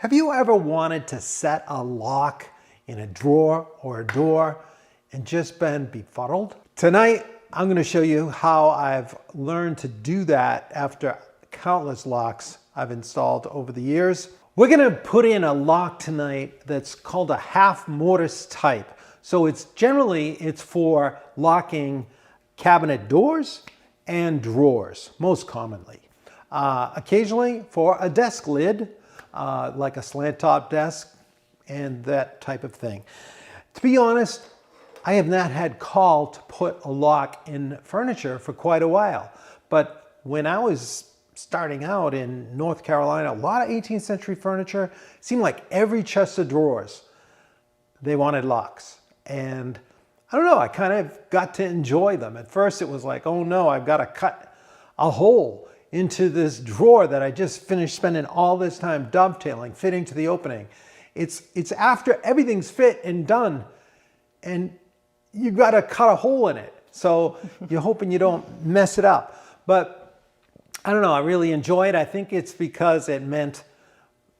Have you ever wanted to set a lock in a drawer or a door and just been befuddled? Tonight, I'm going to show you how I've learned to do that after countless locks I've installed over the years. We're going to put in a lock tonight that's called a half mortise type. So it's for locking cabinet doors and drawers, most commonly. Occasionally for a desk lid, like a slant top desk and that type of thing. To be honest, I have not had call to put a lock in furniture for quite a while. But when I was starting out in North Carolina, a lot of 18th century furniture, seemed like every chest of drawers, they wanted locks. And I don't know, I kind of got to enjoy them. At first it was like, oh no, I've got to cut a hole into this drawer that I just finished spending all this time dovetailing, fitting to the opening. It's after everything's fit and done, and you got to cut a hole in it. So you're hoping you don't mess it up. But I don't know, I really enjoy it. I think it's because it meant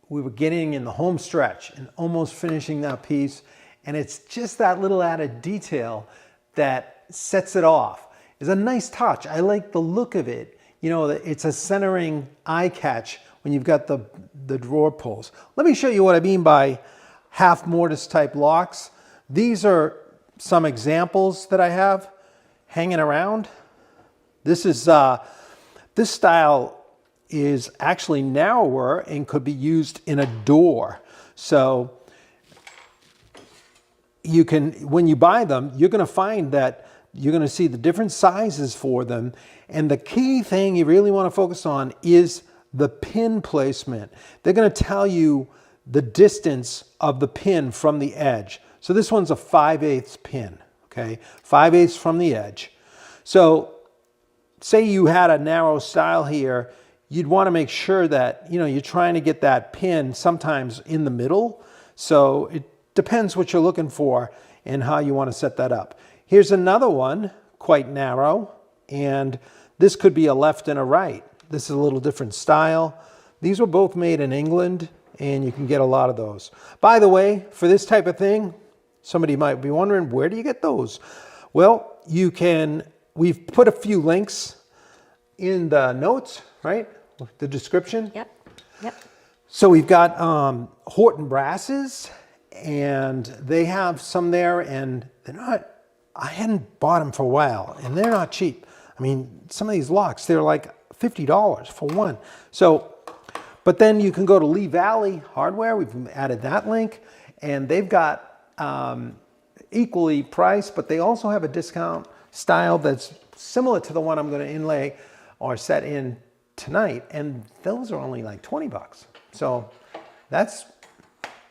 we were getting in the home stretch and almost finishing that piece. And it's just that little added detail that sets it off. It's a nice touch. I like the look of it. You know, it's a centering eye catch when you've got the drawer pulls. Let me show you what I mean by half mortise type locks. These are some examples that I have hanging around. This style is actually narrower and could be used in a door. So you can, when you buy them, you're going to find that you're going to see the different sizes for them. And the key thing you really want to focus on is the pin placement. They're going to tell you the distance of the pin from the edge. So this one's a 5/8 pin, okay? 5/8 from the edge. So say you had a narrow style here, you'd want to make sure that, you know, you're trying to get that pin sometimes in the middle. So it depends what you're looking for and how you want to set that up. Here's another one, quite narrow, and this could be a left and a right. This is a little different style. These were both made in England, and you can get a lot of those. By the way, for this type of thing, somebody might be wondering, where do you get those? Well, we've put a few links in the notes, right? The description. Yep. So we've got Horton brasses, and they have some there, and they're not, I hadn't bought them for a while, and they're not cheap. I mean, some of these locks, they're like $50 for one. So, but then you can go to Lee Valley Hardware. We've added that link, and they've got equally priced, but they also have a discount style that's similar to the one I'm going to inlay or set in tonight, and those are only like 20 bucks. So that's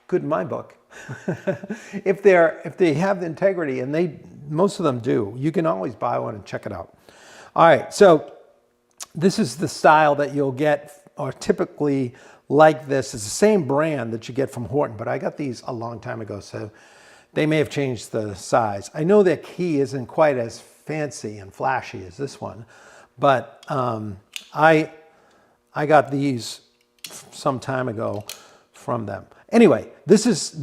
good in my book. If they have the integrity, and most of them do, you can always buy one and check it out. All right, so this is the style that you'll get, or typically like this. It's the same brand that you get from Horton, but I got these a long time ago, so they may have changed the size. I know their key isn't quite as fancy and flashy as this one, but I got these some time ago from them. Anyway, this is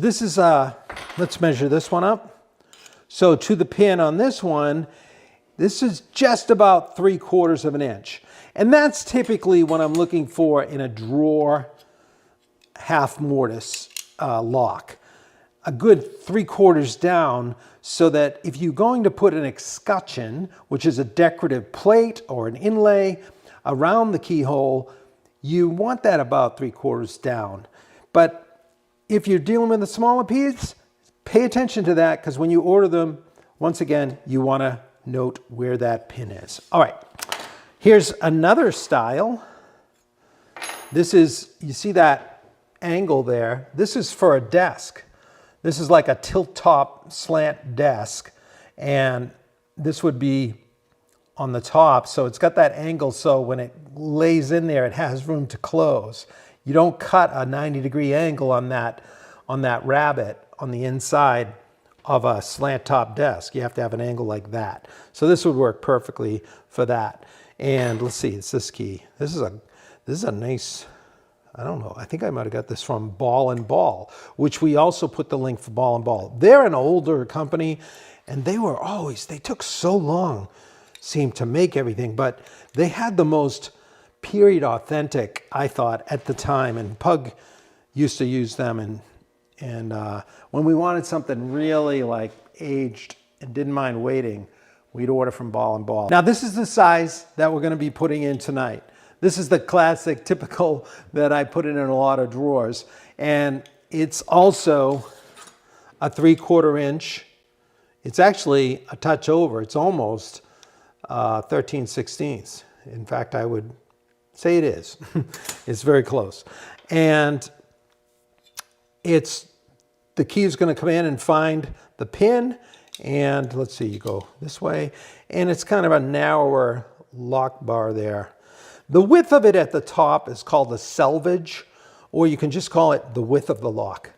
let's measure this one up. So to the pin on this one, this is just about 3/4 of an inch. And that's typically what I'm looking for in a drawer half mortise lock. A good 3/4 down, so that if you're going to put an escutcheon, which is a decorative plate or an inlay around the keyhole, you want that about 3/4 down. But if you're dealing with a smaller piece, pay attention to that, because when you order them, once again, you want to note where that pin is. All right, here's another style. This is, you see that angle there? This is for a desk. This is like a tilt-top slant desk, and this would be on the top, so it's got that angle, so when it lays in there, it has room to close. You don't cut a 90-degree angle on that rabbet on the inside of a slant top desk. You have to have an angle like that. So this would work perfectly for that. And let's see, it's this key. This is a nice I don't know. I think I might have got this from Ball and Ball, which we also put the link for Ball and Ball. They're an older company, and they took so long, seemed to make everything, but they had the most period authentic, I thought, at the time. And Pug used to use them, and when we wanted something really like aged and didn't mind waiting, we'd order from Ball and Ball. Now this is the size that we're going to be putting in tonight. This is the classic, typical that I put in a lot of drawers. And it's also a 3/4 inch. It's actually a touch over. It's almost 13/16. In fact, I would say it is. It's very close. And the key is going to come in and find the pin. And let's see, you go this way. And it's kind of a narrower lock bar there. The width of it at the top is called the selvage, or you can just call it the width of the lock.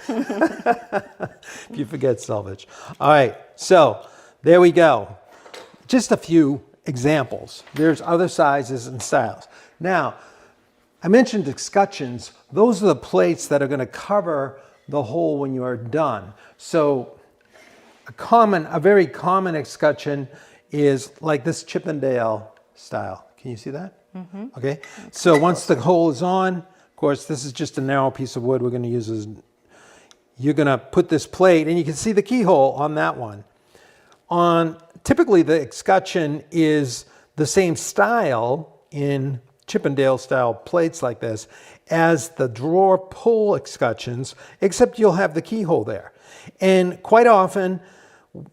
If you forget selvage. All right, so there we go. Just a few examples. There's other sizes and styles. Now, I mentioned escutcheons. Those are the plates that are going to cover the hole when you are done. So a very common escutcheon is like this Chippendale style. Can you see that? Mm-hmm. Okay. So once the hole is on, of course, this is just a narrow piece of wood we're going to use you're going to put this plate, and you can see the keyhole on that one. Typically the escutcheon is the same style in Chippendale style plates like this as the drawer pull escutcheons, except you'll have the keyhole there. And quite often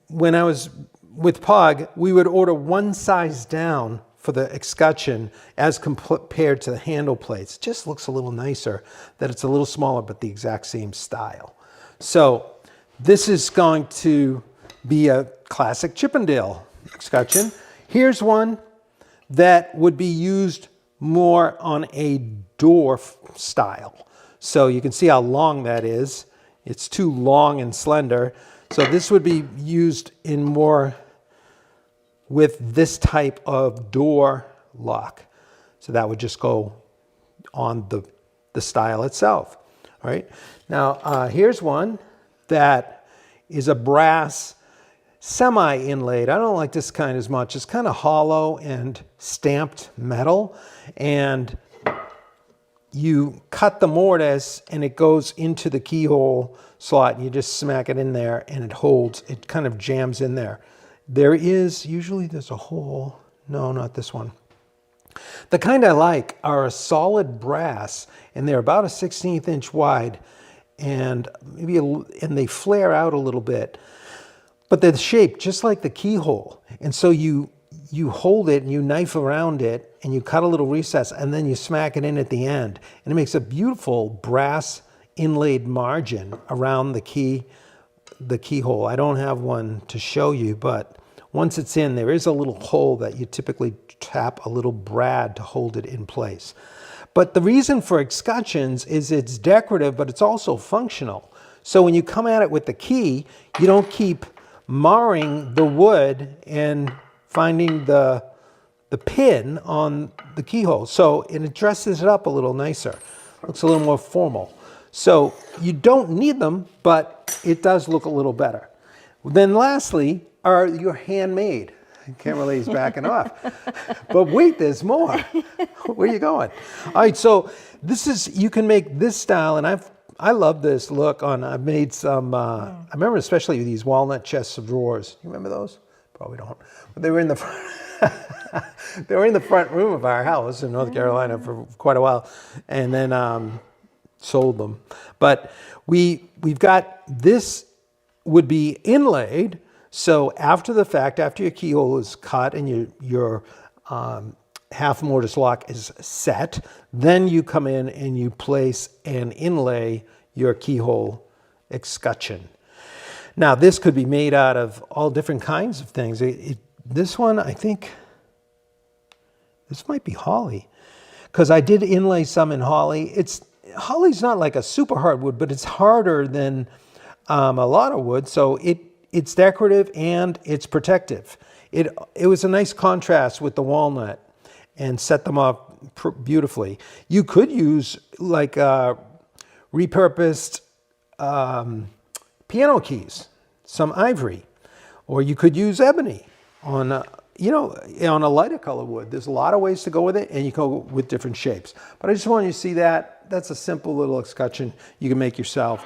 when I was with Pug, we would order one size down for the escutcheon as compared to the handle plates. It just looks a little nicer that it's a little smaller, but the exact same style. So this is going to be a classic Chippendale escutcheon. Here's one that would be used more on a door style. So you can see how long that is. It's too long and slender. So this would be used in more with this type of door lock. So that would just go on the style itself. All right. Now here's one that is a brass semi-inlaid. I don't like this kind as much. It's kind of hollow and stamped metal, and you cut the mortise and it goes into the keyhole slot, and you just smack it in there and it holds. It kind of jams in there. Usually there's a hole. No, not this one. The kind I like are a solid brass, and they're about a 1/16 inch wide, and and they flare out a little bit, but they're shaped just like the keyhole. And so you hold it and you knife around it and you cut a little recess, and then you smack it in at the end, and it makes a beautiful brass inlaid margin around the keyhole. I don't have one to show you, but once it's in, there is a little hole that you typically tap a little brad to hold it in place. But the reason for escutcheons is it's decorative, but it's also functional. So when you come at it with the key, you don't keep marring the wood and finding the pin on the keyhole. So it dresses it up a little nicer. Looks a little more formal. So you don't need them, but it does look a little better. Then lastly are your handmade. Camera lady's backing off. But wait, there's more. Where are you going? All right, so you can make this style, and I love this look I've made some, I remember especially these walnut chests of drawers. You remember those? Probably don't. But they were in the front room of our house in North Carolina for quite a while, and then sold them. But we've got this would be inlaid. So after the fact, after your keyhole is cut and your half mortise lock is set, then you come in and you place and inlay your keyhole escutcheon. Now this could be made out of all different kinds of things. This one, I think, this might be holly, because I did inlay some in holly. Holly's not like a super hard wood, but it's harder than a lot of wood, so it's decorative and it's protective. It was a nice contrast with the walnut, and set them up beautifully. You could use like repurposed piano keys, some ivory, or you could use ebony on on a lighter color wood. There's a lot of ways to go with it, and you go with different shapes. But I just want you to see that. That's a simple little escutcheon you can make yourself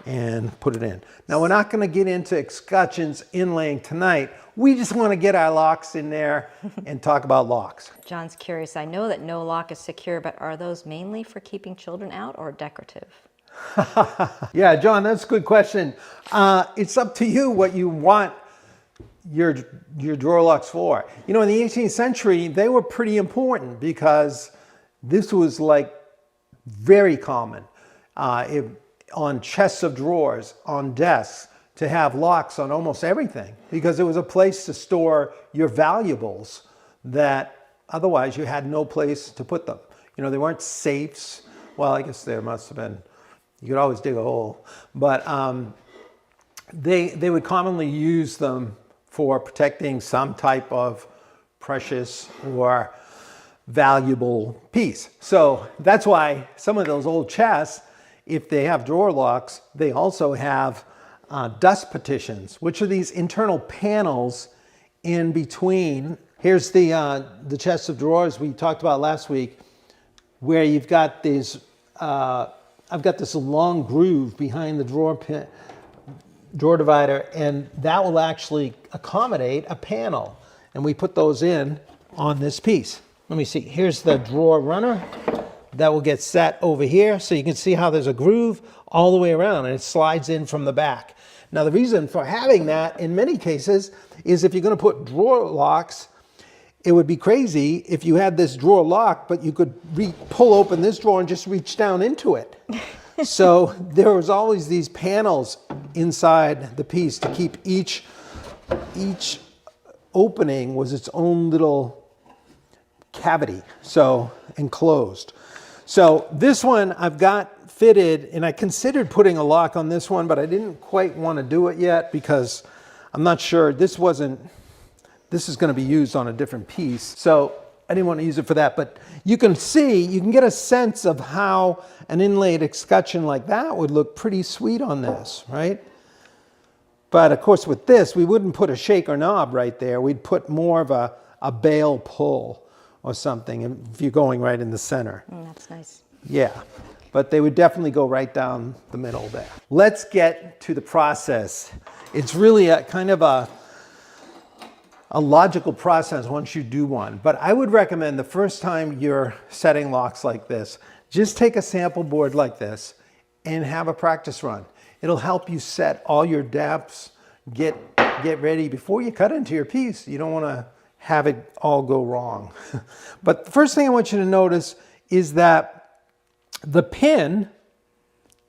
and put it in. Now, we're not going to get into escutcheons inlaying tonight. We just want to get our locks in there and talk about locks. John's curious. I know that no lock is secure, but are those mainly for keeping children out or decorative? Yeah, John, that's a good question. It's up to you what you want your drawer locks for. In the 18th century, they were pretty important because this was like very common on chests of drawers, on desks, to have locks on almost everything, because it was a place to store your valuables that otherwise you had no place to put them. They weren't safes. Well, I guess there must have been. You could always dig a hole, but they would commonly use them for protecting some type of precious or valuable piece. So that's why some of those old chests, if they have drawer locks, they also have dust partitions, which are these internal panels in between. Here's the chest of drawers we talked about last week, where you've got these. I've got this long groove behind the drawer divider, and that will actually accommodate a panel. And we put those in on this piece. Let me see. Here's the drawer runner that will get set over here. So you can see how there's a groove all the way around, and it slides in from the back. Now, the reason for having that in many cases is if you're going to put drawer locks, it would be crazy if you had this drawer locked, but you could pull open this drawer and just reach down into it. So there was always these panels inside the piece to keep each opening was its own little cavity, so enclosed. So this one I've got fitted, and I considered putting a lock on this one, but I didn't quite want to do it yet because I'm not sure this is going to be used on a different piece. So I didn't want to use it for that, but you can get a sense of how an inlaid escutcheon like that would look pretty sweet on this, right? But of course with this, we wouldn't put a shaker knob right there. We'd put more of a bail pull or something if you're going right in the center. That's nice. Yeah, but they would definitely go right down the middle there. Let's get to the process. It's really a kind of a logical process once you do one. But I would recommend the first time you're setting locks like this, just take a sample board like this and have a practice run. It'll help you set all your depths, get ready before you cut into your piece. You don't want to have it all go wrong. But the first thing I want you to notice is that the pin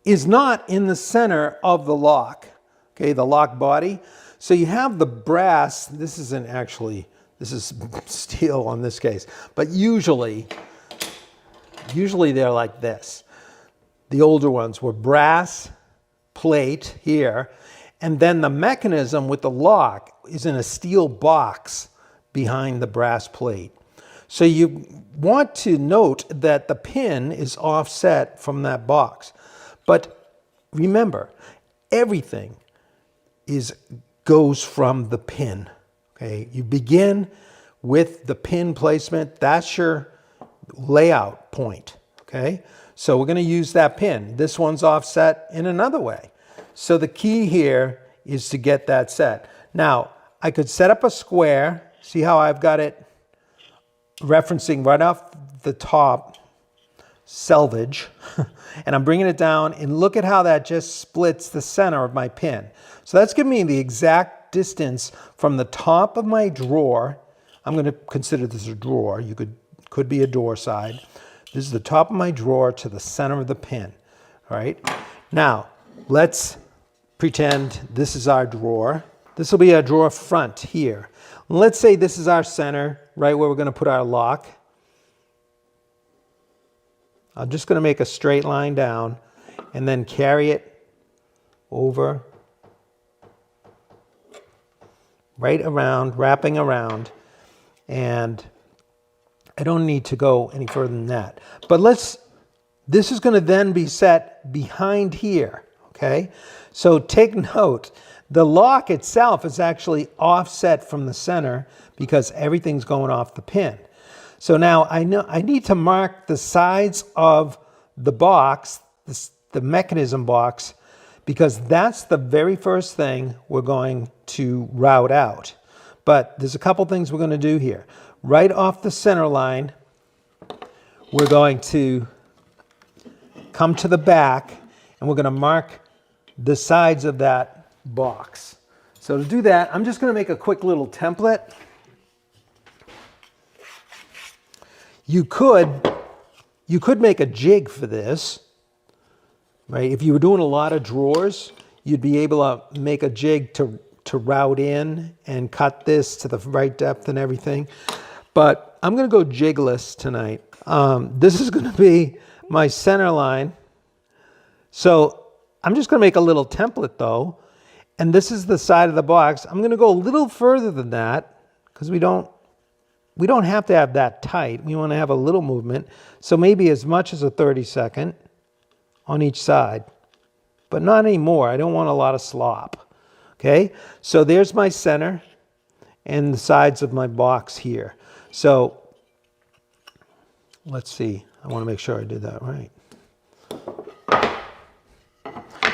is not in the center of the lock, okay, the lock body. So you have the brass, this is steel on this case, but usually they're like this. The older ones were brass plate here, and then the mechanism with the lock is in a steel box behind the brass plate. So you want to note that the pin is offset from that box. But remember, everything goes from the pin. Okay, you begin with the pin placement. That's your layout point. Okay, so we're going to use that pin. This one's offset in another way. So the key here is to get that set. Now, I could set up a square. See how I've got it referencing right off the top, selvage, and I'm bringing it down, and look at how that just splits the center of my pin. So that's giving me the exact distance from the top of my drawer. I'm going to consider this a drawer. You could be a door side. This is the top of my drawer to the center of the pin. All right. Now, let's pretend this is our drawer. This will be our drawer front here. Let's say this is our center, right where we're going to put our lock. I'm just going to make a straight line down and then carry it over, right around, wrapping around. And I don't need to go any further than that. But this is going to then be set behind here, okay? So take note, the lock itself is actually offset from the center because everything's going off the pin. So now I know I need to mark the sides of the box, the mechanism box, because that's the very first thing we're going to route out. But there's a couple things we're going to do here. Right off the center line, we're going to come to the back and we're going to mark the sides of that box. So to do that, I'm just going to make a quick little template. You could make a jig for this, right? If you were doing a lot of drawers, you'd be able to make a jig to route in and cut this to the right depth and everything. But I'm going to go jigless tonight. This is going to be my center line. So I'm just going to make a little template though. And this is the side of the box. I'm going to go a little further than that because we don't have to have that tight. We want to have a little movement. So maybe as much as a 32nd on each side, but not anymore. I don't want a lot of slop. Okay, so there's my center and the sides of my box here. So let's see. I want to make sure I did that right.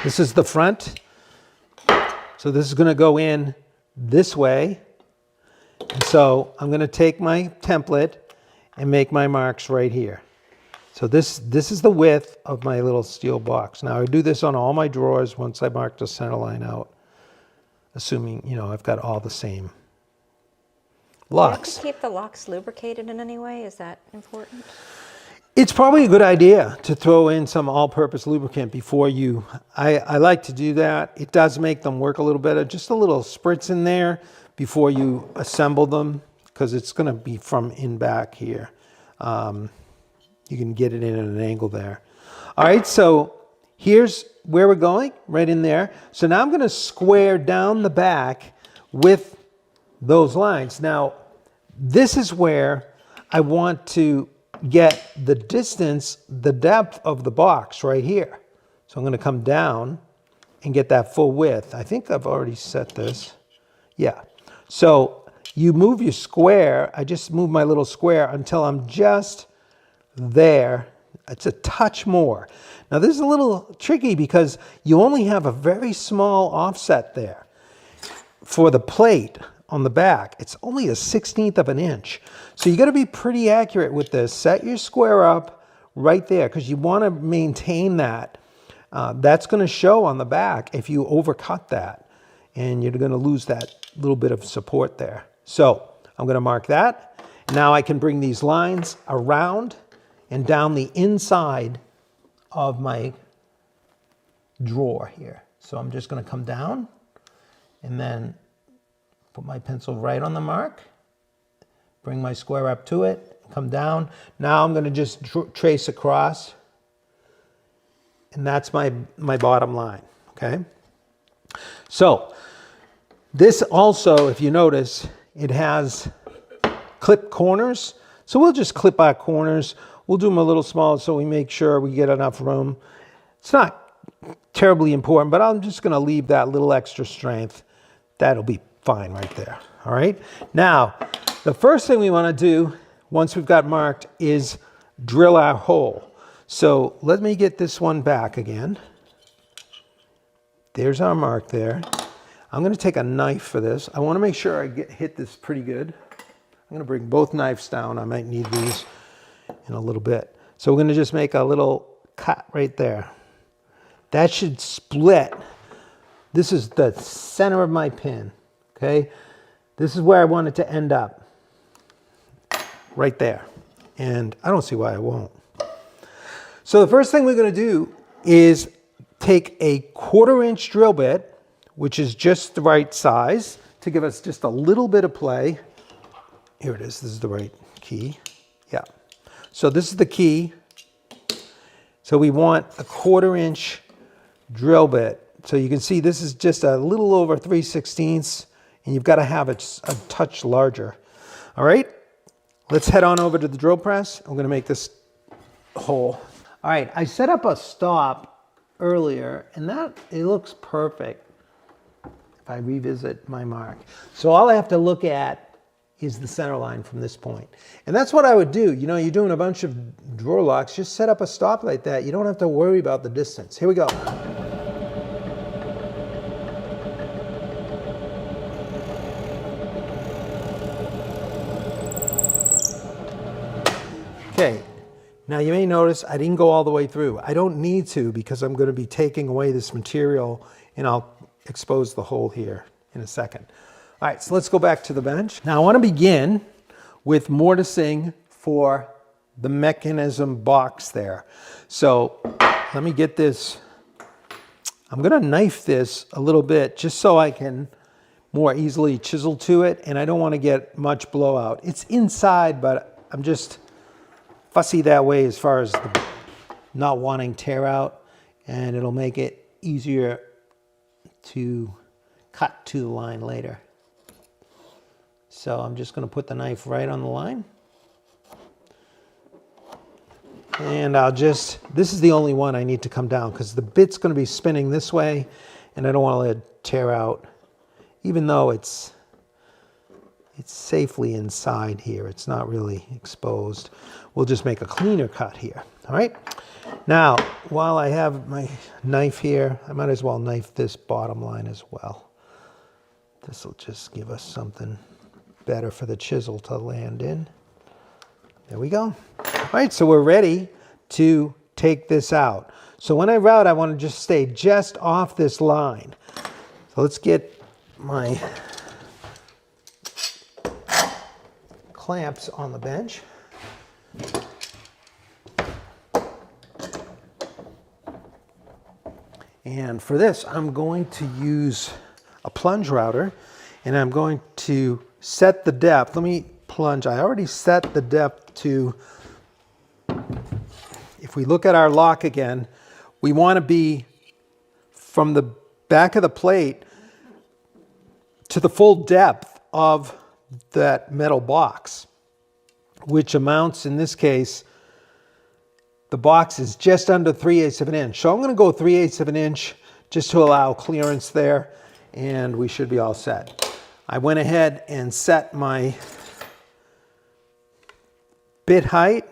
This is the front. So this is going to go in this way. And so I'm going to take my template and make my marks right here. So this is the width of my little steel box. Now I do this on all my drawers once I mark the center line out, assuming, you know, I've got all the same locks. Do you have to keep the locks lubricated in any way? Is that important? It's probably a good idea to throw in some all-purpose lubricant before you, I like to do that. It does make them work a little better. Just a little spritz in there before you assemble them, because it's going to be from in back here. You can get it in at an angle there. All right, so here's where we're going, right in there. So now I'm going to square down the back with those lines. Now, this is where I want to get the distance, the depth of the box right here. So I'm going to come down and get that full width. I think I've already set this. Yeah. So you move your square. I just move my little square until I'm just there. It's a touch more. Now this is a little tricky because you only have a very small offset there. For the plate on the back, it's only a 1/16 of an inch. So you got to be pretty accurate with this. Set your square up right there because you want to maintain that. That's going to show on the back if you overcut that, and you're going to lose that little bit of support there. So I'm going to mark that. Now I can bring these lines around and down the inside of my drawer here. So I'm just going to come down and then put my pencil right on the mark, bring my square up to it, come down. Now I'm going to just trace across, and that's my bottom line, okay? So this also, if you notice, it has clip corners. So we'll just clip our corners. We'll do them a little small so we make sure we get enough room. It's not terribly important, but I'm just going to leave that little extra strength. That'll be fine right there. All right. Now, the first thing we want to do once we've got marked is drill our hole. So let me get this one back again. There's our mark there. I'm going to take a knife for this. I want to make sure I hit this pretty good. I'm going to bring both knives down. I might need these in a little bit. So we're going to just make a little cut right there. That should split. This is the center of my pin, okay? This is where I want it to end up, right there. And I don't see why I won't. So the first thing we're going to do is take a 1/4 inch drill bit, which is just the right size to give us just a little bit of play. Here it is. This is the right key. Yeah. So this is the key. So we want a 1/4 inch drill bit. So you can see this is just a little over 3/16, and you've got to have it a touch larger. All right. Let's head on over to the drill press. I'm gonna make this hole. All right, I set up a stop earlier and it looks perfect if I revisit my mark. So all I have to look at is the center line from this point. And that's what I would do. You know, you're doing a bunch of drawer locks, just set up a stop like that. You don't have to worry about the distance. Here we go. Okay, now you may notice I didn't go all the way through. I don't need to because I'm going to be taking away this material and I'll expose the hole here in a second. All right, so let's go back to the bench. Now I want to begin with mortising for the mechanism box there. So let me get this. I'm going to knife this a little bit just so I can more easily chisel to it, and I don't want to get much blowout. It's inside, but I'm just fussy that way as far as the not wanting tear out, and it'll make it easier to cut to the line later. So I'm just going to put the knife right on the line. And this is the only one I need to come down because the bit's going to be spinning this way and I don't want to let it tear out. Even though it's safely inside here, it's not really exposed. We'll just make a cleaner cut here. All right. Now, while I have my knife here, I might as well knife this bottom line as well. This will just give us something better for the chisel to land in. There we go. All right, so we're ready to take this out. So when I route, I want to just stay just off this line. So let's get my clamps on the bench. And for this, I'm going to use a plunge router, and I'm going to set the depth. Let me plunge. I already set the depth to, if we look at our lock again, we want to be from the back of the plate to the full depth of that metal box, which amounts, in this case, the box is just under 3/8 of an inch. So I'm going to go 3/8 of an inch just to allow clearance there, and we should be all set. I went ahead and set my bit height.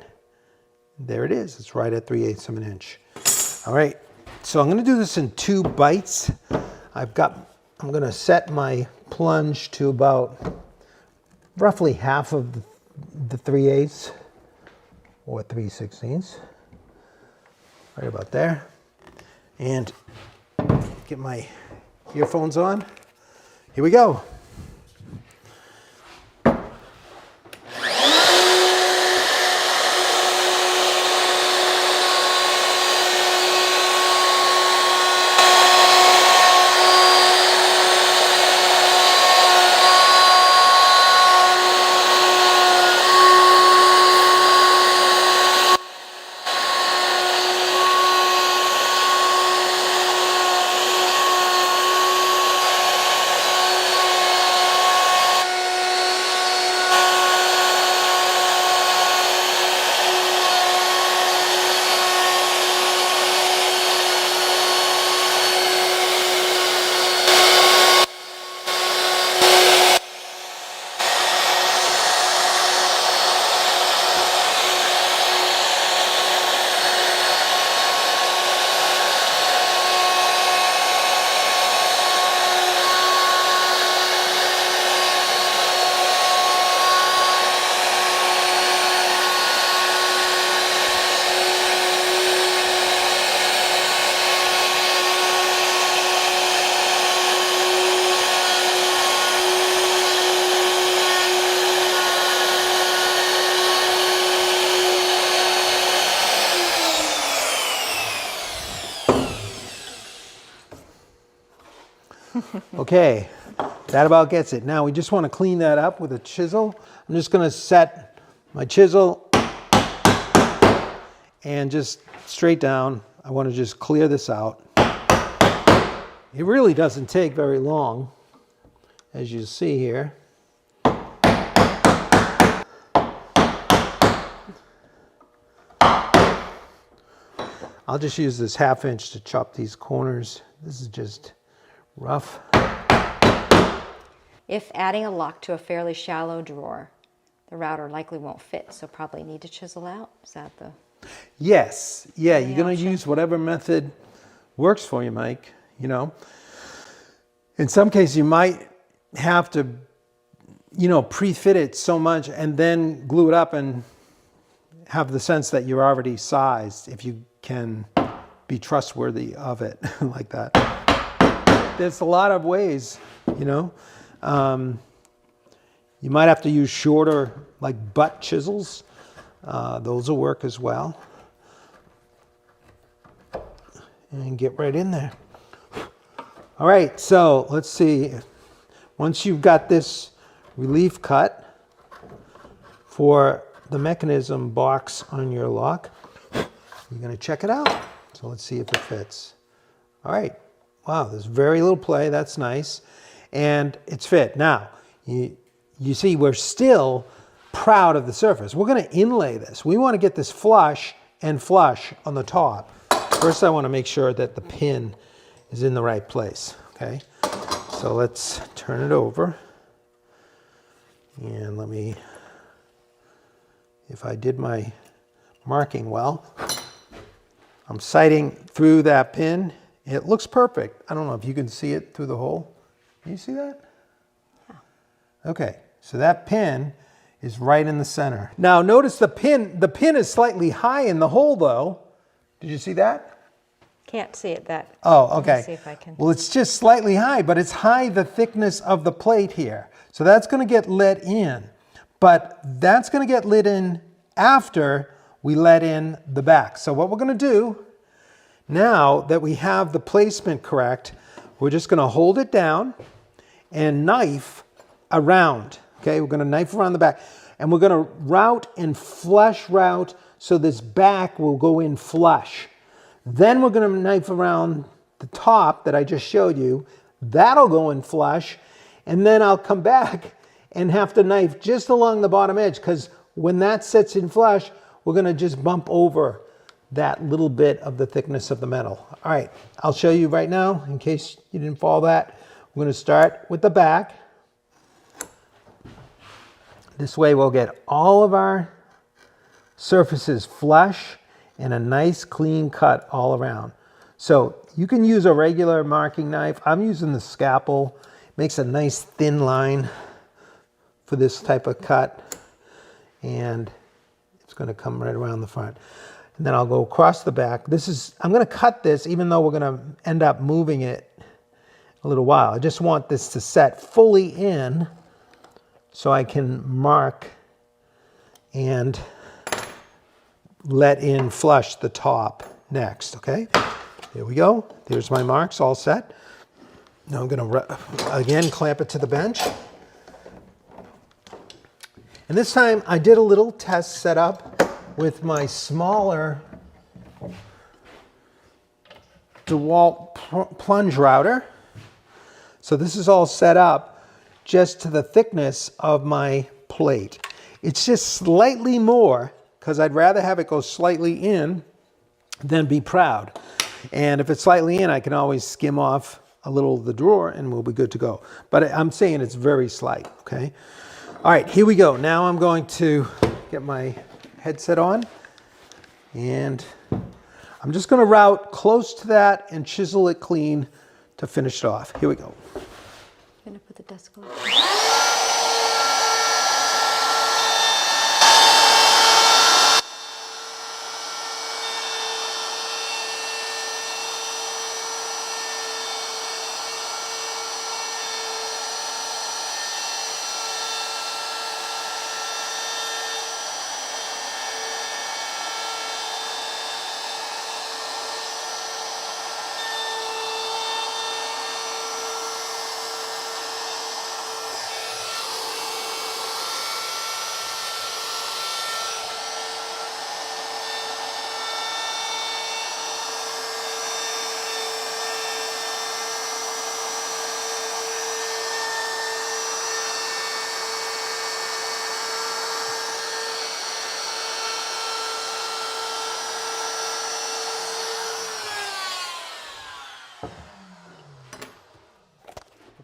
There it is. It's right at 3/8 of an inch. All right. So I'm going to do this in 2 bites. I'm going to set my plunge to about roughly half of the 3/8 or 3/16. Right about there. And get my earphones on. Here we go. Okay, that about gets it. Now we just want to clean that up with a chisel. I'm just going to set my chisel and just straight down. I want to just clear this out. It really doesn't take very long, as you see here. I'll just use this 1/2 inch to chop these corners. This is just rough. If adding a lock to a fairly shallow drawer, the router likely won't fit, so probably need to chisel out. Is that the... Yes, yeah, you're going to option? use whatever method works for you, Mike, you know. In some cases, you might have to, you know, pre-fit it so much and then glue it up and have the sense that you're already sized, if you can be trustworthy of it like that. There's a lot of ways, you know. You might have to use shorter, like butt chisels. Those will work as well. And get right in there. All right, so let's see. Once you've got this relief cut for the mechanism box on your lock, you're going to check it out. So let's see if it fits. All right. Wow, there's very little play. That's nice. And it's fit. Now, you see, we're still proud of the surface. We're going to inlay this. We want to get this flush and flush on the top. First, I want to make sure that the pin is in the right place. Okay, so let's turn it over. And let me, if I did my marking well, I'm sighting through that pin. It looks perfect. I don't know if you can see it through the hole. Can you see that? Okay, so that pin is right in the center. Now notice the pin is slightly high in the hole though. Did you see that? Can't see it that. Oh, okay. Let me see if I can. Well, it's just slightly high, but it's high the thickness of the plate here. So that's going to get let in. But that's going to get lit in after we let in the back. So what we're going to do, now that we have the placement correct, we're just going to hold it down and knife around. Okay, we're going to knife around the back. And we're going to route and flush route so this back will go in flush. Then we're going to knife around the top that I just showed you. That'll go in flush. And then I'll come back and have to knife just along the bottom edge, because when that sits in flush, we're going to just bump over that little bit of the thickness of the metal. All right, I'll show you right now in case you didn't follow that. We're going to start with the back. This way we'll get all of our surfaces flush and a nice clean cut all around. So you can use a regular marking knife. I'm using the scalpel. It makes a nice thin line for this type of cut. And it's going to come right around the front. And then I'll go across the back. I'm going to cut this even though we're going to end up moving it a little while. I just want this to set fully in so I can mark and let in flush the top next, okay? Here we go. There's my marks all set. Now I'm going to, again, clamp it to the bench. And this time I did a little test setup with my smaller DeWalt plunge router. So this is all set up just to the thickness of my plate. It's just slightly more, because I'd rather have it go slightly in than be proud. And if it's slightly in, I can always skim off a little of the drawer and we'll be good to go. But I'm saying it's very slight, okay? All right, here we go. Now I'm going to get my headset on, and I'm just going to route close to that and chisel it clean to finish it off. Here we go. I'm going to put the desk on.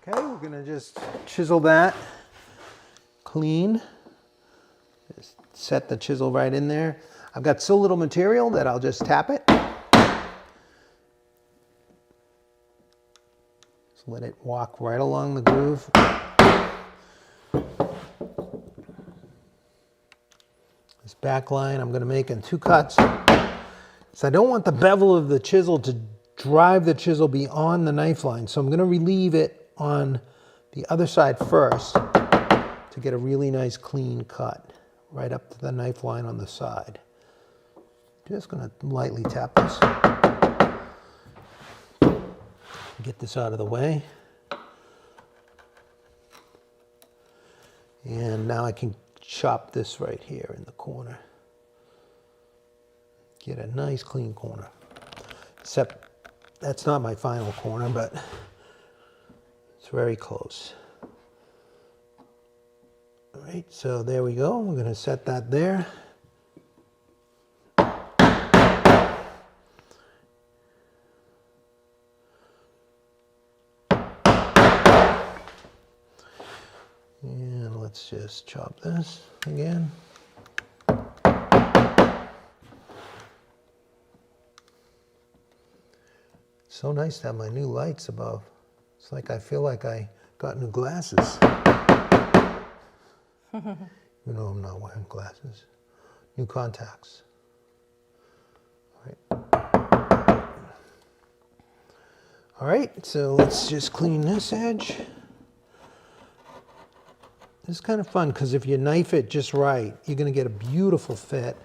Okay, we're gonna just chisel that clean. Just set the chisel right in there. I've got so little material that I'll just tap it. Just let it walk right along the groove. This back line I'm gonna make in 2 cuts. So I don't want the bevel of the chisel to drive the chisel beyond the knife line. So I'm gonna relieve it on the other side first to get a really nice clean cut right up to the knife line on the side. Just gonna lightly tap this. Get this out of the way. And now I can chop this right here in the corner. Get a nice clean corner. Except that's not my final corner, but it's very close. All right, so there we go. We're gonna set that there. And let's just chop this again. So nice to have my new lights above. It's like I feel like I got new glasses. You know I'm not wearing glasses. New contacts. All right, so let's just clean this edge. This is kind of fun because if you knife it just right, you're going to get a beautiful fit.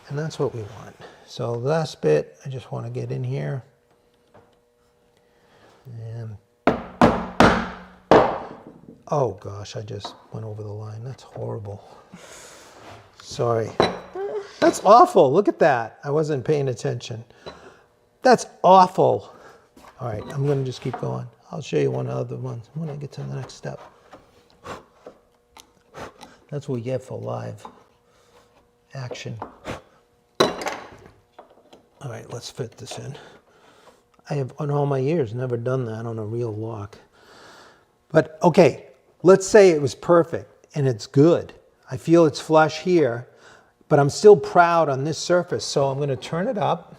And that's what we want. So the last bit, I just want to get in here. And oh gosh, I just went over the line. That's horrible. Sorry. That's awful. Look at that. I wasn't paying attention. That's awful. All right, I'm going to just keep going. I'll show you one other one when I get to the next step. That's what we get for live action. All right, let's fit this in. I have, in all my years, never done that on a real lock. But okay, let's say it was perfect and it's good. I feel it's flush here, but I'm still proud on this surface. So I'm gonna turn it up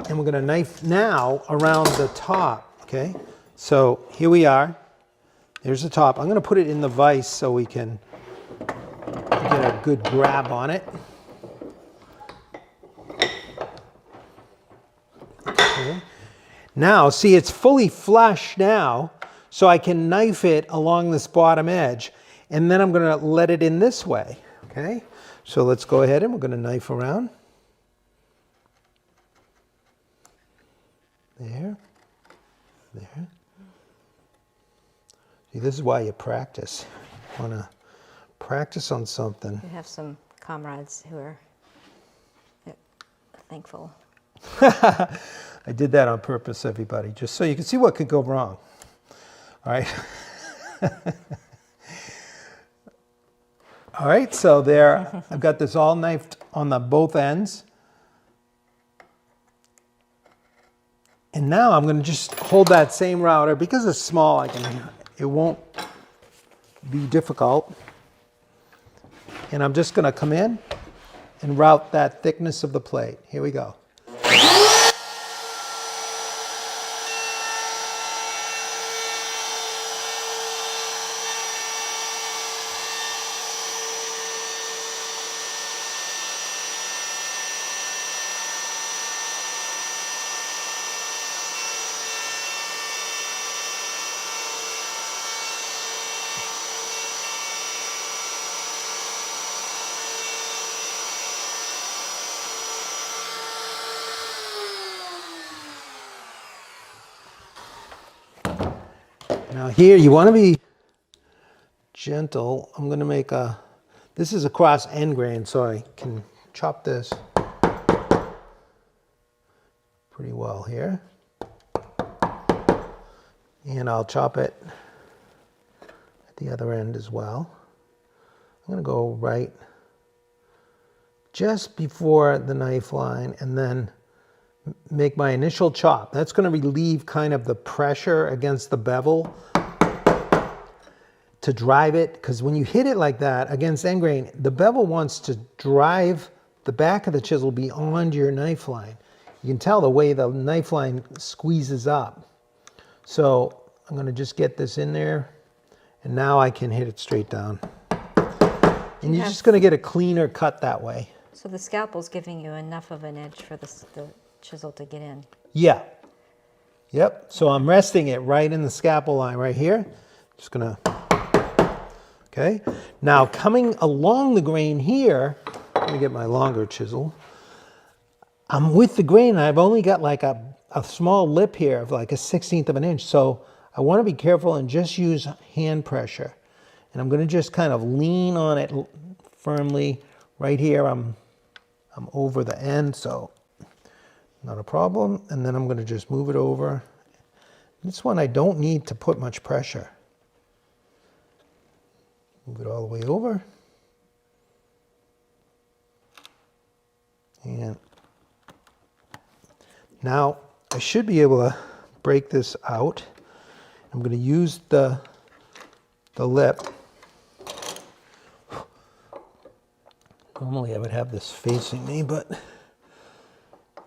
and we're gonna knife now around the top, okay? So here we are. There's the top. I'm gonna put it in the vise so we can get a good grab on it. Okay. Now, see, it's fully flush now, so I can knife it along this bottom edge, and then I'm gonna let it in this way, okay? So let's go ahead and we're gonna knife around. There, there. See, this is why you practice. You wanna practice on something. You have some comrades who are thankful. I did that on purpose, everybody, just so you can see what could go wrong. All right. All right, so there, I've got this all knifed on the both ends. And now I'm gonna just hold that same router. Because it's small, it won't be difficult. And I'm just gonna come in and route that thickness of the plate. Here we go. Now here, you want to be gentle. I'm going to make this is a cross end grain, so I can chop this pretty well here. And I'll chop it at the other end as well. I'm going to go right just before the knife line and then make my initial chop. That's going to relieve kind of the pressure against the bevel to drive it, because when you hit it like that against end grain, the bevel wants to drive the back of the chisel beyond your knife line. You can tell the way the knife line squeezes up. So I'm going to just get this in there, and now I can hit it straight down. And you're just going to get a cleaner cut that way. So the scalpel's giving you enough of an edge for the chisel to get in. Yeah. Yep. So I'm resting it right in the scalpel line right here. Just going to, okay. Now coming along the grain here, let me get my longer chisel. I'm with the grain, and I've only got like a small lip here of like a 1/16 of an inch. So I want to be careful and just use hand pressure. And I'm going to just kind of lean on it firmly. Right here, I'm over the end, so not a problem. And then I'm going to just move it over. This one I don't need to put much pressure. Move it all the way over. And now I should be able to break this out. I'm going to use the lip. Normally I would have this facing me, but... Do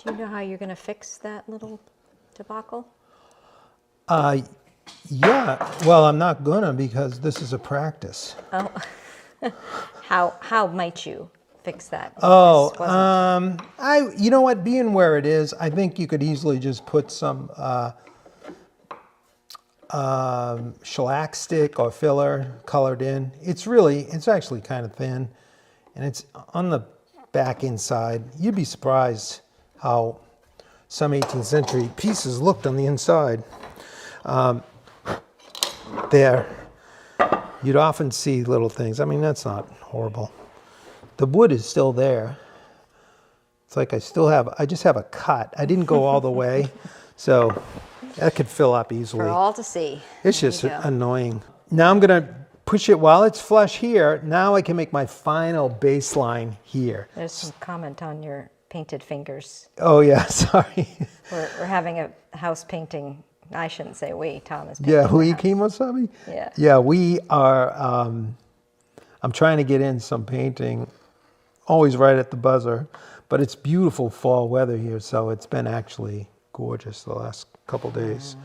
you know how you're going to fix that little debacle? Yeah, well, I'm not gonna, because this is a practice. Oh, how might you fix that? Oh, you know what, being where it is, I think you could easily just put some shellac stick or filler colored in. It's actually kind of thin, and it's on the back inside. You'd be surprised how some 18th century pieces looked on the inside. There, you'd often see little things. I mean, that's not horrible. The wood is still there. It's like I just have a cut. I didn't go all the way, so that could fill up easily. For all to see. It's just annoying. Now I'm gonna push it while it's flush here. Now I can make my final baseline here. There's some comment on your painted fingers. Oh yeah, sorry. We're having a house painting. I shouldn't say we. Tom is painting. Yeah, the house. Kimosabi? Yeah. Yeah, we are. I'm trying to get in some painting. Always right at the buzzer, but it's beautiful fall weather here, so it's been actually gorgeous the last couple days.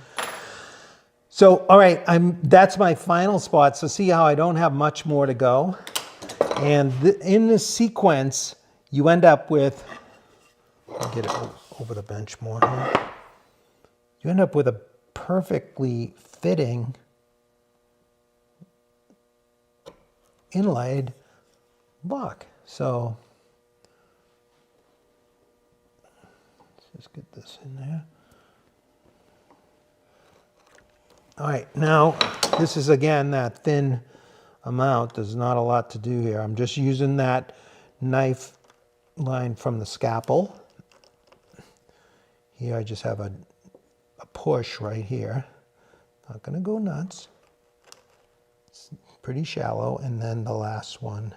So, all right, that's my final spot. So see how I don't have much more to go. And in this sequence, you end up with, I'll get it over the bench more here. You end up with a perfectly fitting inlaid block. So let's just get this in there. All right, now this is again that thin amount. There's not a lot to do here. I'm just using that knife line from the scalpel. Here I just have a push right here. Not gonna go nuts. It's pretty shallow, and then the last one.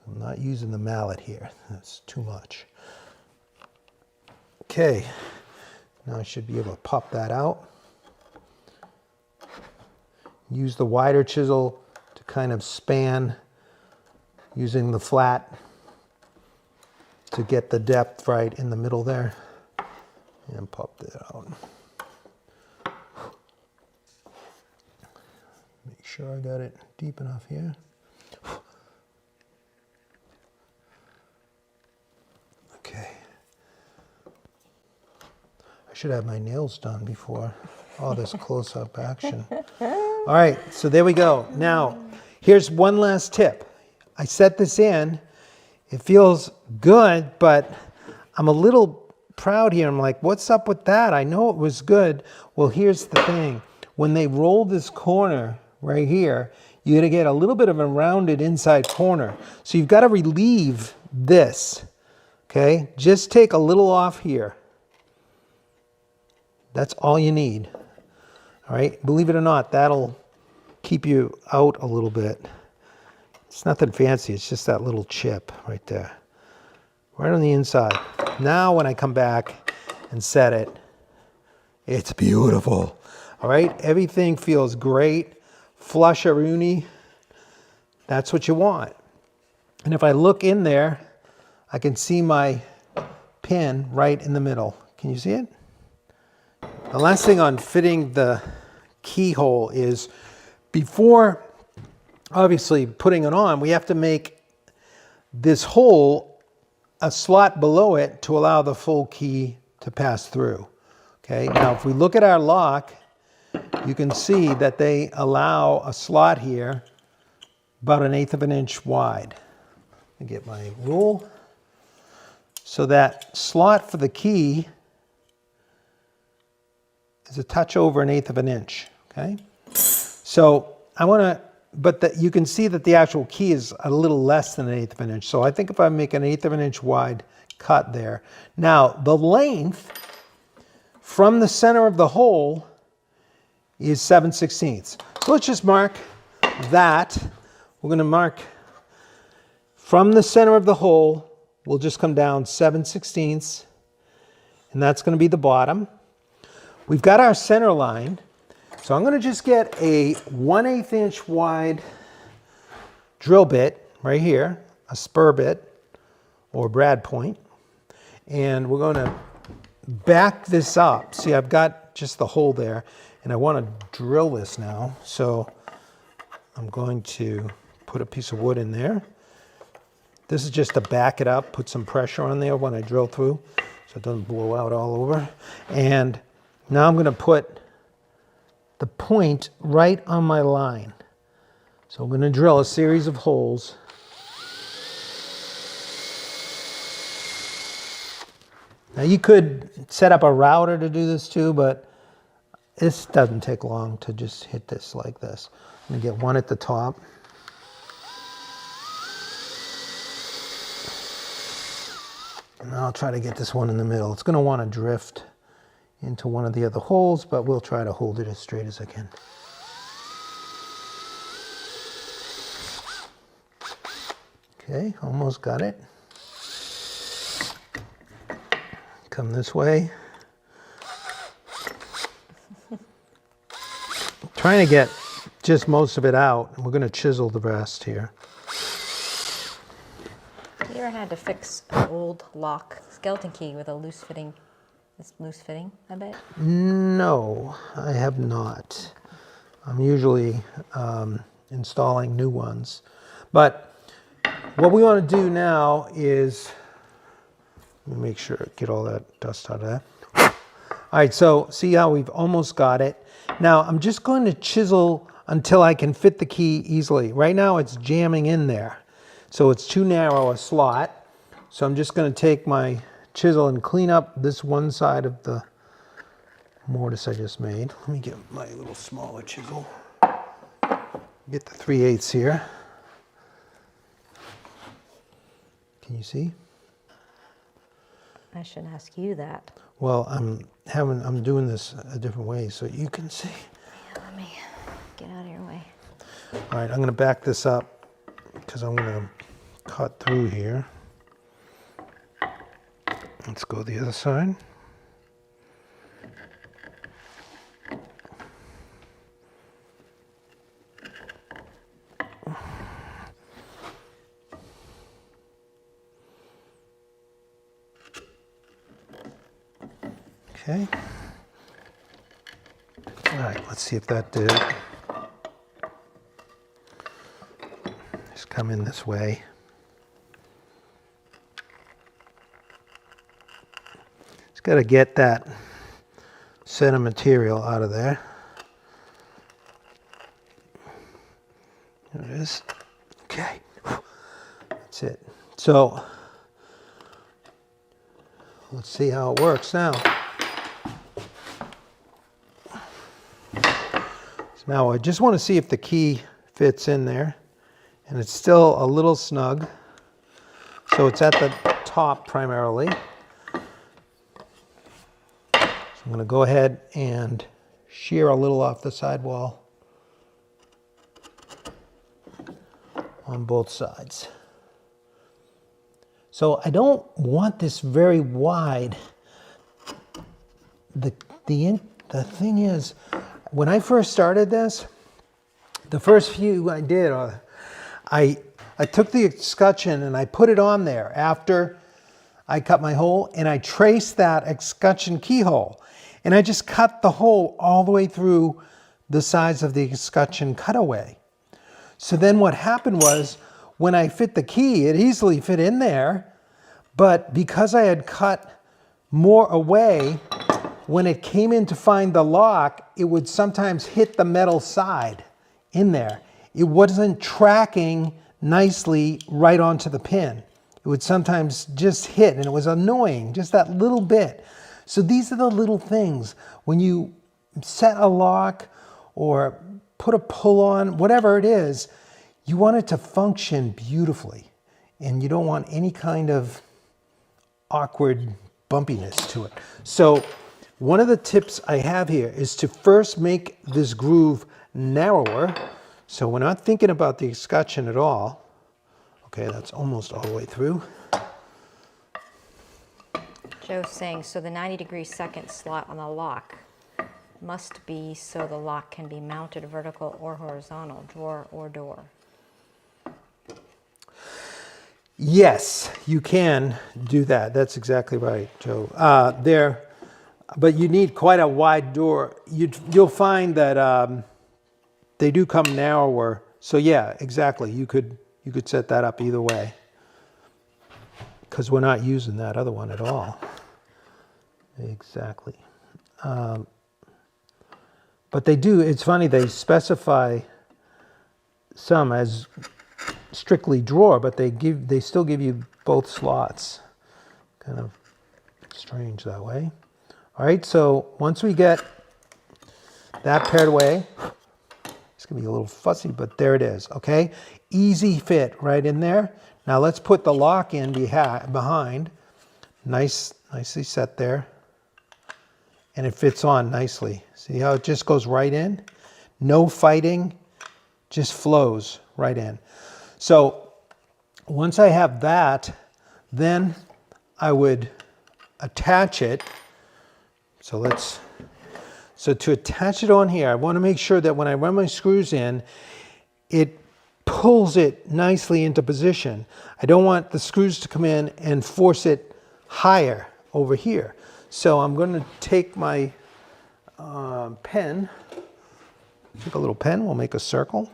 I'm not using the mallet here. That's too much. Okay, now I should be able to pop that out. Use the wider chisel to kind of span, using the flat to get the depth right in the middle there, and pop that out. Make sure I got it deep enough here. Okay. I should have my nails done before all this close-up action. All right, so there we go. Now, here's one last tip. I set this in. It feels good, but I'm a little proud here. I'm like, what's up with that? I know it was good. Well, here's the thing. When they roll this corner right here, you're gonna get a little bit of a rounded inside corner. So you've got to relieve this, okay? Just take a little off here. That's all you need. All right, believe it or not, that'll keep you out a little bit. It's nothing fancy, it's just that little chip right there. right on the inside. Now when I come back and set it, it's beautiful. All right, everything feels great. Flush-a-rooney, that's what you want. And if I look in there, I can see my pin right in the middle. Can you see it? The last thing on fitting the keyhole is, before obviously putting it on, we have to make this hole a slot below it to allow the full key to pass through. Okay, now if we look at our lock, you can see that they allow a slot here about 1/8 of an inch wide. Let me get my rule. So that slot for the key is a touch over 1/8 of an inch. Okay, so I want to, but you can see that the actual key is a little less than 1/8 of an inch. So I think if I make 1/8 of an inch wide cut there. Now the length from the center of the hole is 7/16. So let's just mark that. We're going to mark from the center of the hole, we'll just come down 7/16, and that's going to be the bottom. We've got our center line, so I'm going to just get a 1/8 inch wide drill bit right here, a spur bit or brad point, and we're going to back this up. See, I've got just the hole there, and I want to drill this now, so I'm going to put a piece of wood in there. This is just to back it up, put some pressure on there when I drill through so it doesn't blow out all over. And now I'm going to put the point right on my line. So I'm going to drill a series of holes. Now you could set up a router to do this too, but this doesn't take long to just hit this like this. I'm going to get one at the top. And I'll try to get this one in the middle. It's going to want to drift into one of the other holes, but we'll try to hold it as straight as I can. Okay, almost got it. Come this way. Trying to get just most of it out, and we're going to chisel the rest here. You ever had to fix an old lock skeleton key with a loose fitting? It's loose fitting, I bet? No, I have not. I'm usually installing new ones. But what we want to do now is, let me make sure, get all that dust out of that. All right, so see how we've almost got it. Now I'm just going to chisel until I can fit the key easily. Right now it's jamming in there, so it's too narrow a slot. So I'm just going to take my chisel and clean up this one side of the mortise I just made. Let me get my little smaller chisel. Get the 3/8 here. Can you see? I should ask you that. Well, I'm doing this a different way so you can see. Yeah, let me get out of your way. All right, I'm going to back this up because I'm going to cut through here. Let's go the other side. Okay. All right, let's see if that did it. Just come in this way. Just got to get that set of material out of there. There it is. Okay. That's it. So let's see how it works now. Now I just want to see if the key fits in there, and it's still a little snug. So it's at the top primarily. So I'm going to go ahead and shear a little off the sidewall on both sides. So I don't want this very wide. The thing is, when I first started this, the first few I did, I took the escutcheon and I put it on there after I cut my hole, and I traced that escutcheon keyhole. And I just cut the hole all the way through the size of the escutcheon cutaway. So then what happened was, when I fit the key, it easily fit in there, but because I had cut more away, when it came in to find the lock, it would sometimes hit the metal side in there. It wasn't tracking nicely right onto the pin. It would sometimes just hit, and it was annoying, just that little bit. So these are the little things. When you set a lock or put a pull on, whatever it is, you want it to function beautifully. And you don't want any kind of awkward bumpiness to it. So one of the tips I have here is to first make this groove narrower. So we're not thinking about the escutcheon at all. Okay, that's almost all the way through. Joe's saying, so the 90-degree second slot on the lock must be so the lock can be mounted vertical or horizontal, drawer or door. Yes, you can do that. That's exactly right, Joe. But you need quite a wide door. You'll find that they do come narrower. So yeah, exactly. You could set that up either way, because we're not using that other one at all. Exactly. But they do, it's funny, they specify some as strictly drawer, but they still give you both slots. Kind of strange that way. All right, so once we get that paired away, it's gonna be a little fussy, but there it is, okay? Easy fit right in there. Now let's put the lock in behind. Nicely set there. And it fits on nicely. See how it just goes right in? No fighting, just flows right in. So once I have that, then I would attach it. So to attach it on here, I want to make sure that when I run my screws in, it pulls it nicely into position. I don't want the screws to come in and force it higher over here. So I'm going to take my pen, take a little pen, we'll make a circle.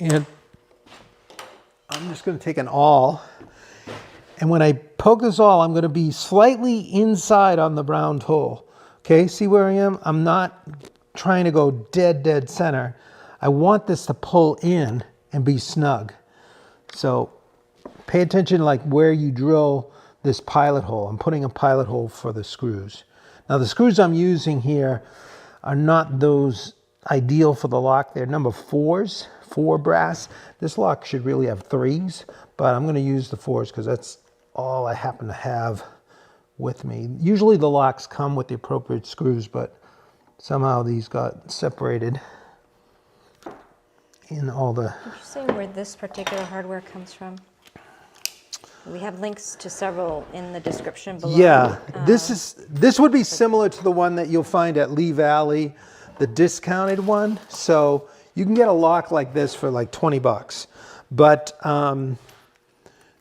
And I'm just going to take an awl, and when I poke this awl, I'm going to be slightly inside on the round hole. Okay, see where I am? I'm not trying to go dead center. I want this to pull in and be snug. So pay attention like where you drill this pilot hole. I'm putting a pilot hole for the screws. Now the screws I'm using here are not those ideal for the lock. They're number 4s, 4 brass. This lock should really have 3s, but I'm going to use the 4s because that's all I happen to have with me. Usually the locks come with the appropriate screws, but somehow these got separated in all the... Did you say where this particular hardware comes from? We have links to several in the description below. Yeah, this would be similar to the one that you'll find at Lee Valley, the discounted one. So you can get a lock like this for like 20 bucks. But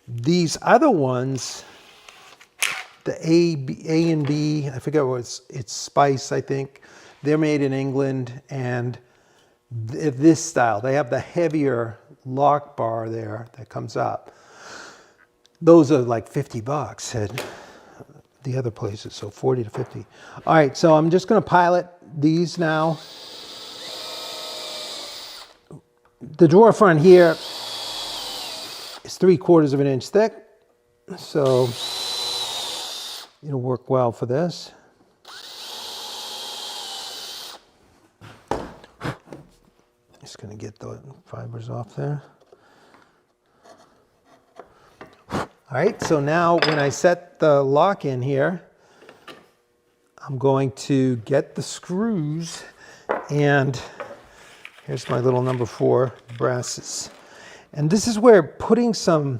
these other ones, the A and B, I forget what it's Spice, I think. They're made in England, and this style, they have the heavier lock bar there that comes up. Those are like 50 bucks at the other places, so 40 to 50. All right, so I'm just going to pilot these now. The drawer front here is 3/4 of an inch thick, so it'll work well for this. Just going to get the fibers off there. All right, so now when I set the lock in here, I'm going to get the screws, and here's my little number 4 brasses. And this is where putting some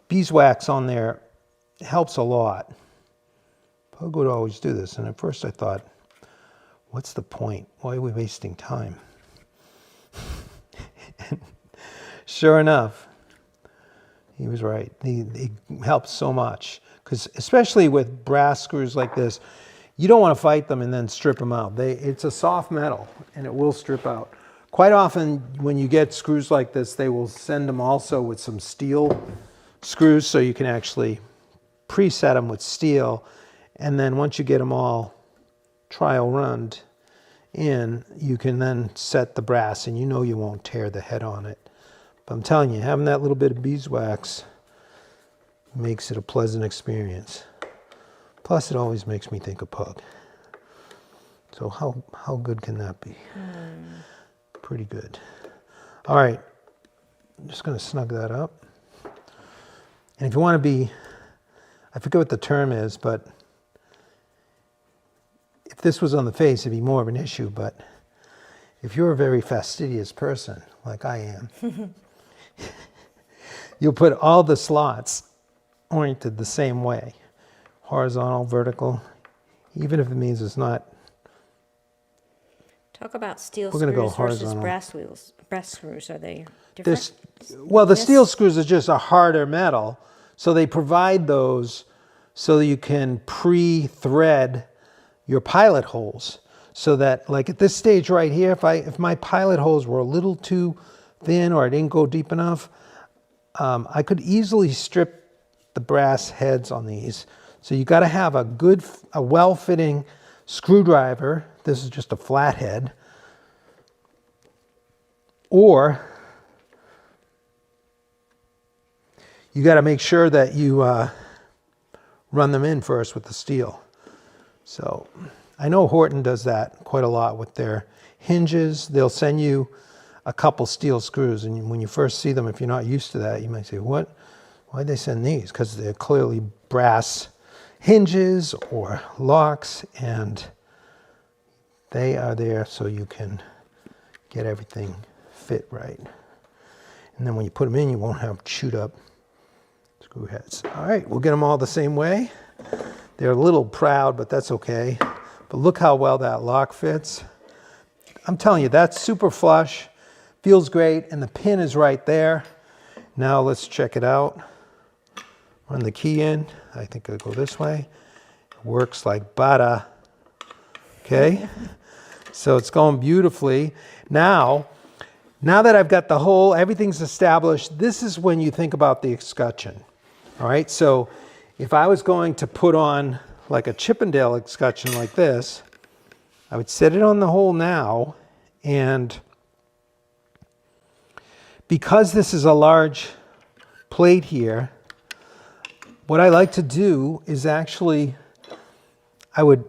beeswax on there helps a lot. Pug would always do this, and at first I thought, what's the point? Why are we wasting time? Sure enough, he was right. It helps so much, because especially with brass screws like this, you don't want to fight them and then strip them out. It's a soft metal, and it will strip out. Quite often, when you get screws like this, they will send them also with some steel screws, so you can actually preset them with steel, and then once you get them all trial run in, you can then set the brass, and you know you won't tear the head on it. But I'm telling you, having that little bit of beeswax makes it a pleasant experience. Plus, it always makes me think of Pug. So how good can that be? Pretty good. All right, I'm just going to snug that up. And if you want to be, I forget what the term is, but if this was on the face, it'd be more of an issue. But if you're a very fastidious person, like I am, you'll put all the slots oriented the same way. Horizontal, vertical, even if it means it's not. Talk about steel We're gonna go screws versus horizontal. brass screws. Are they different? Well, the steel screws are just a harder metal, so they provide those so that you can pre-thread your pilot holes. So that, like at this stage right here, if my pilot holes were a little too thin or I didn't go deep enough, I could easily strip the brass heads on these. So you got to have a well-fitting screwdriver. This is just a flathead. Or you got to make sure that you run them in first with the steel. So I know Horton does that quite a lot with their hinges. They'll send you a couple steel screws, and when you first see them, if you're not used to that, you might say, what? Why'd they send these? Because they're clearly brass hinges or locks, and they are there so you can get everything fit right. And then when you put them in, you won't have chewed up screw heads. All right, we'll get them all the same way. They're a little proud, but that's okay. But look how well that lock fits. I'm telling you, that's super flush, feels great, and the pin is right there. Now let's check it out. Run the key in. I think I'll go this way. It works like butter. Okay, so it's going beautifully. Now that I've got the hole, everything's established, this is when you think about the escutcheon. All right, so if I was going to put on like a Chippendale escutcheon like this, I would set it on the hole now, and because this is a large plate here, what I like to do is actually, I would,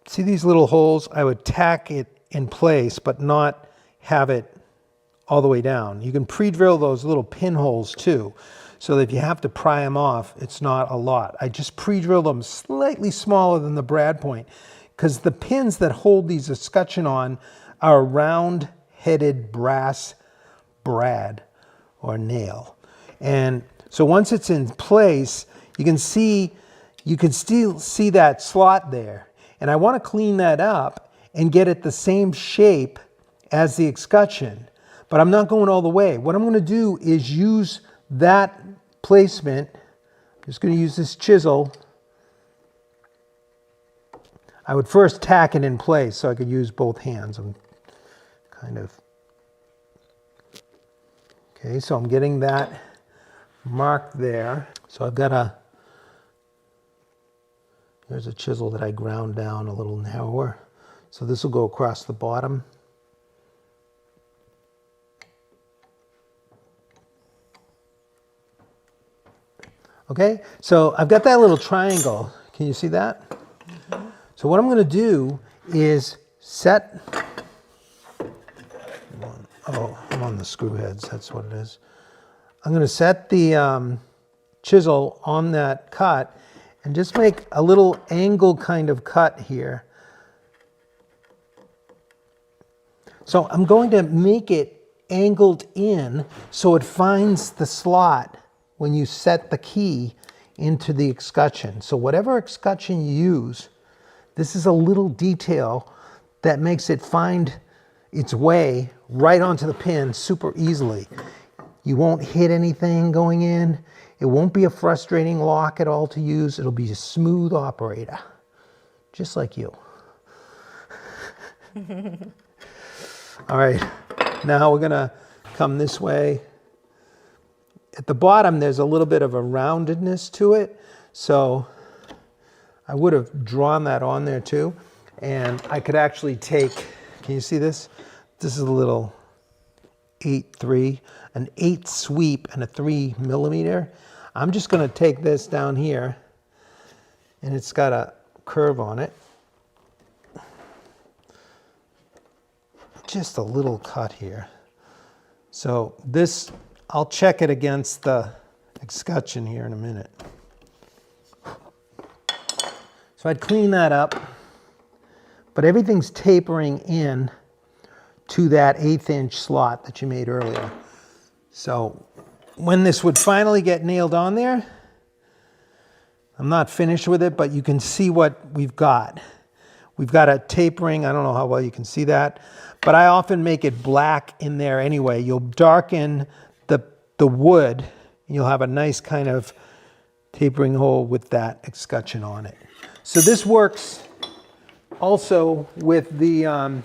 see these little holes? I would tack it in place, but not have it all the way down. You can pre-drill those little pinholes too, so that if you have to pry them off, it's not a lot. I just pre-drill them slightly smaller than the brad point, because the pins that hold these escutcheon on are round-headed brass brad or nail. And so once it's in place, you can still see that slot there. And I want to clean that up and get it the same shape as the escutcheon, but I'm not going all the way. What I'm going to do is use that placement. I'm just going to use this chisel. I would first tack it in place so I could use both hands. I'm kind of, okay, so I'm getting that marked there. So I've got here's a chisel that I ground down a little narrower. So this will go across the bottom. Okay, so I've got that little triangle. Can you see that? Mm-hmm. So what I'm going to do is set, oh, I'm on the screw heads, that's what it is. I'm going to set the chisel on that cut, and just make a little angle kind of cut here. So I'm going to make it angled in so it finds the slot when you set the key into the escutcheon. So whatever escutcheon you use, this is a little detail that makes it find its way right onto the pin super easily. You won't hit anything going in. It won't be a frustrating lock at all to use. It'll be a smooth operator, just like you. All right, now we're gonna come this way. At the bottom, there's a little bit of a roundedness to it, so I would have drawn that on there too. And I could actually take, can you see this? This is a little 8-3, an 8 sweep and a 3 millimeter. I'm just gonna take this down here, and it's got a curve on it. Just a little cut here. So this, I'll check it against the escutcheon here in a minute. So I'd clean that up, but everything's tapering in to that 1/8 inch slot that you made earlier. So when this would finally get nailed on there, I'm not finished with it, but you can see what we've got. We've got a tapering, I don't know how well you can see that, but I often make it black in there anyway. You'll darken the wood, and you'll have a nice kind of tapering hole with that escutcheon on it. So this works also with the,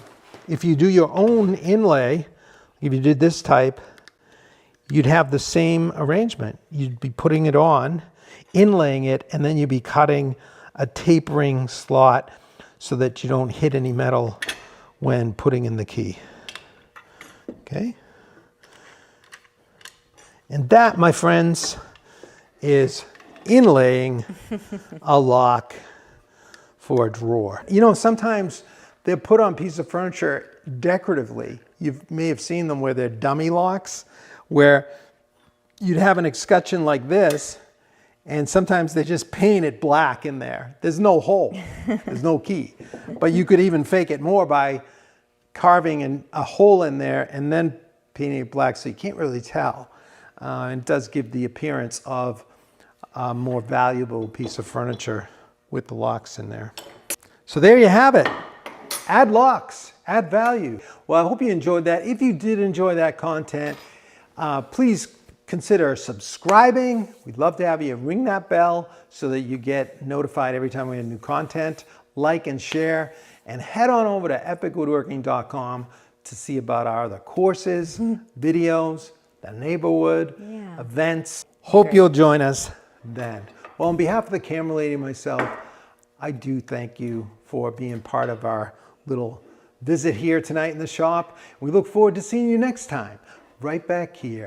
if you do your own inlay, if you did this type, you'd have the same arrangement. You'd be putting it on, inlaying it, and then you'd be cutting a tapering slot so that you don't hit any metal when putting in the key. Okay? And that, my friends, is inlaying a lock for a drawer. You know, sometimes they're put on pieces of furniture decoratively. You may have seen them where they're dummy locks, where you'd have an escutcheon like this, and sometimes they just paint it black in there. There's no hole, there's no key. But you could even fake it more by carving a hole in there and then painting it black, so you can't really tell. It does give the appearance of a more valuable piece of furniture with the locks in there. So there you have it. Add locks, add value. Well, I hope you enjoyed that. If you did enjoy that content, please consider subscribing. We'd love to have you ring that bell so that you get notified every time we have new content. Like and share, and head on over to epicwoodworking.com to see about our other courses, videos, the neighborhood, events. Hope you'll join us then. Well, on behalf of the camera lady and myself, I do thank you for being part of our little visit here tonight in the shop. We look forward to seeing you next time, right back here